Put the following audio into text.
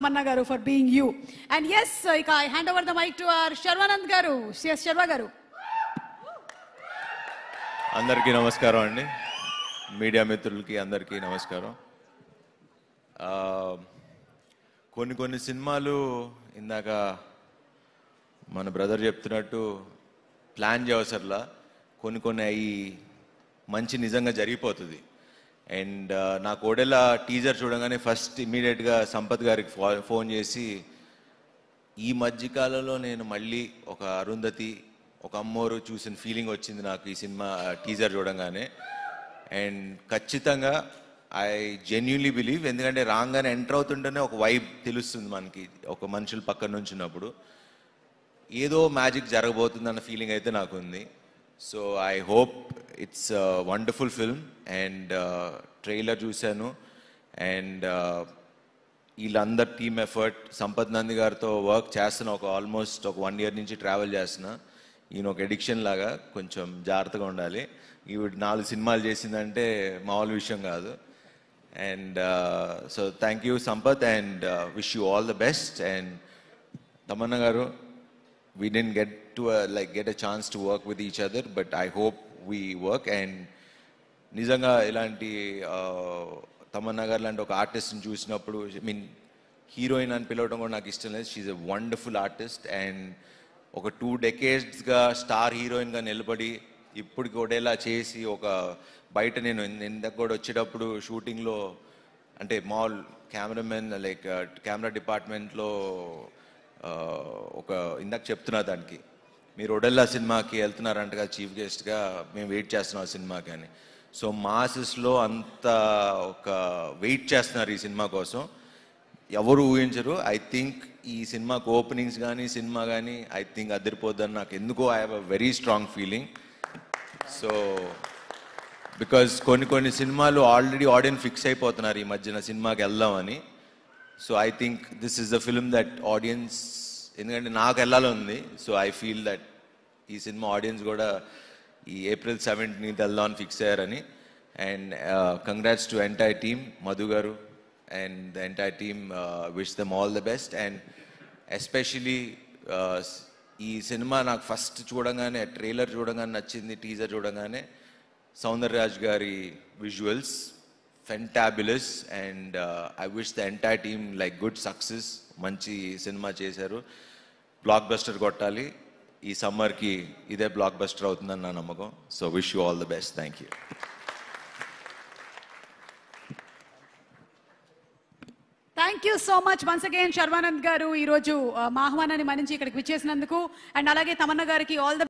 Manna garu for being you. And yes, I hand over the mic to our Sharvanand garu. Yes, Sharva garu. అందరికీ నమస్కారం అండి. Media మిత్రులకి అందరికీ నమస్కారం. కొన్ని సినిమాలు ఇందాక మన బ్రదర్ చెప్తున్నట్టు ప్లాన్ చేయవసరలా కొన్ని అవి మంచి నిజంగా జరిగిపోతుంది. అండ్ నా కోడెల టీజర్ చూడగానే ఫస్ట్ ఇమ్మీడియట్గా సంపత్ గారికి ఫోన్ చేసి ఈ మధ్యకాలంలో నేను మళ్ళీ ఒక అరుంధతి ఒక అమ్మోరు చూసిన ఫీలింగ్ వచ్చింది నాకు ఈ సినిమా టీజర్ చూడంగానే. అండ్ ఖచ్చితంగా ఐ జెన్యున్లీ బిలీవ్, ఎందుకంటే రాగానే ఎంటర్ అవుతుంటేనే ఒక వైబ్ తెలుస్తుంది మనకి, ఒక మనుషులు పక్కన నుంచి ఉన్నప్పుడు ఏదో మ్యాజిక్ జరగబోతుందన్న ఫీలింగ్ అయితే నాకు ఉంది. So I hope it's wonderful film. And trailer చూశాను అండ్ వీళ్ళందరు టీమ్ ఎఫర్ట్, సంపత్ నంది గారితో వర్క్ చేస్తున్నా, ఆల్మోస్ట్ ఒక 1 year నుంచి ట్రావెల్ చేస్తున్నా. ఈయన ఒక ఎడిక్షన్ లాగా, కొంచెం జాగ్రత్తగా ఉండాలి. ఈవిడ 4 సినిమాలు చేసిందంటే మామూలు విషయం కాదు. And so thank you Sampath and wish you all the best. And Tamannaah గారు, we didn't get a chance to work with each other, but I hope we work. And నిజంగా ఇలాంటి తమన్నా గారు లాంటి ఒక ఆర్టిస్ట్ని చూసినప్పుడు, ఐ మీన్ హీరోయిన్ అని పిలవడం కూడా నాకు ఇష్టం లేదు. She's a wonderful artist. And ఒక 2 decadesగా స్టార్ హీరోయిన్గా నిలబడి ఇప్పుడు కూడా ఇలా చేసి, ఒక బయట నేను ఇందాక కూడా వచ్చేటప్పుడు షూటింగ్లో అంటే మాల్ కెమెరామెన్ లైక్ కెమెరా డిపార్ట్మెంట్లో ఒక ఇందాక చెప్తున్నా దానికి, మీరు ఒడెల్లా సినిమాకి వెళ్తున్నారంటగా చీఫ్ గెస్ట్గా, మేము వెయిట్ చేస్తున్నాం ఆ సినిమాకి అని. సో మాసెస్లో అంత ఒక వెయిట్ చేస్తున్నారు ఈ సినిమా కోసం, ఎవరు ఊహించరు. ఐ థింక్ ఈ సినిమాకి ఓపెనింగ్స్ కానీ సినిమా కానీ ఐ థింక్ అదిరిపోద్దని నాకు ఎందుకో I have a very strong feeling. So because కొన్ని సినిమాలు ఆల్రెడీ ఆడియన్స్ ఫిక్స్ అయిపోతున్నారు ఈ మధ్యన సినిమాకి వెళ్దామని. So I think this is the film that audience, ఎందుకంటే నాకు వెళ్ళాలి ఉంది. సో ఐ ఫీల్ దట్ ఈ సినిమా ఆడియన్స్ కూడా ఈ April 17th వెళ్దామని ఫిక్స్ అయ్యారని. And congrats to entire team, Madhu గారు and the entire team, wish them all the best. And especially ఈ సినిమా నాకు ఫస్ట్ చూడగానే, ట్రైలర్ చూడగానే నచ్చింది, టీజర్ చూడగానే సౌందర్యరాజ్ గారి visuals fabulous. And I wish the entire team like good success. మంచి సినిమా చేశారు, బ్లాక్ బస్టర్ కొట్టాలి. ఈ సమ్మర్కి ఇదే బ్లాక్ బస్టర్ అవుతుందని నా నమ్మకం. So wish you all the best. Thank you. Thank you so much once again Sharwanand గారు, ఈరోజు మా ఆహ్వానాన్ని మన్నించి ఇక్కడికి విచ్చేసినందుకు. అండ్ అలాగే తమన్నా గారికి ఆల్ ద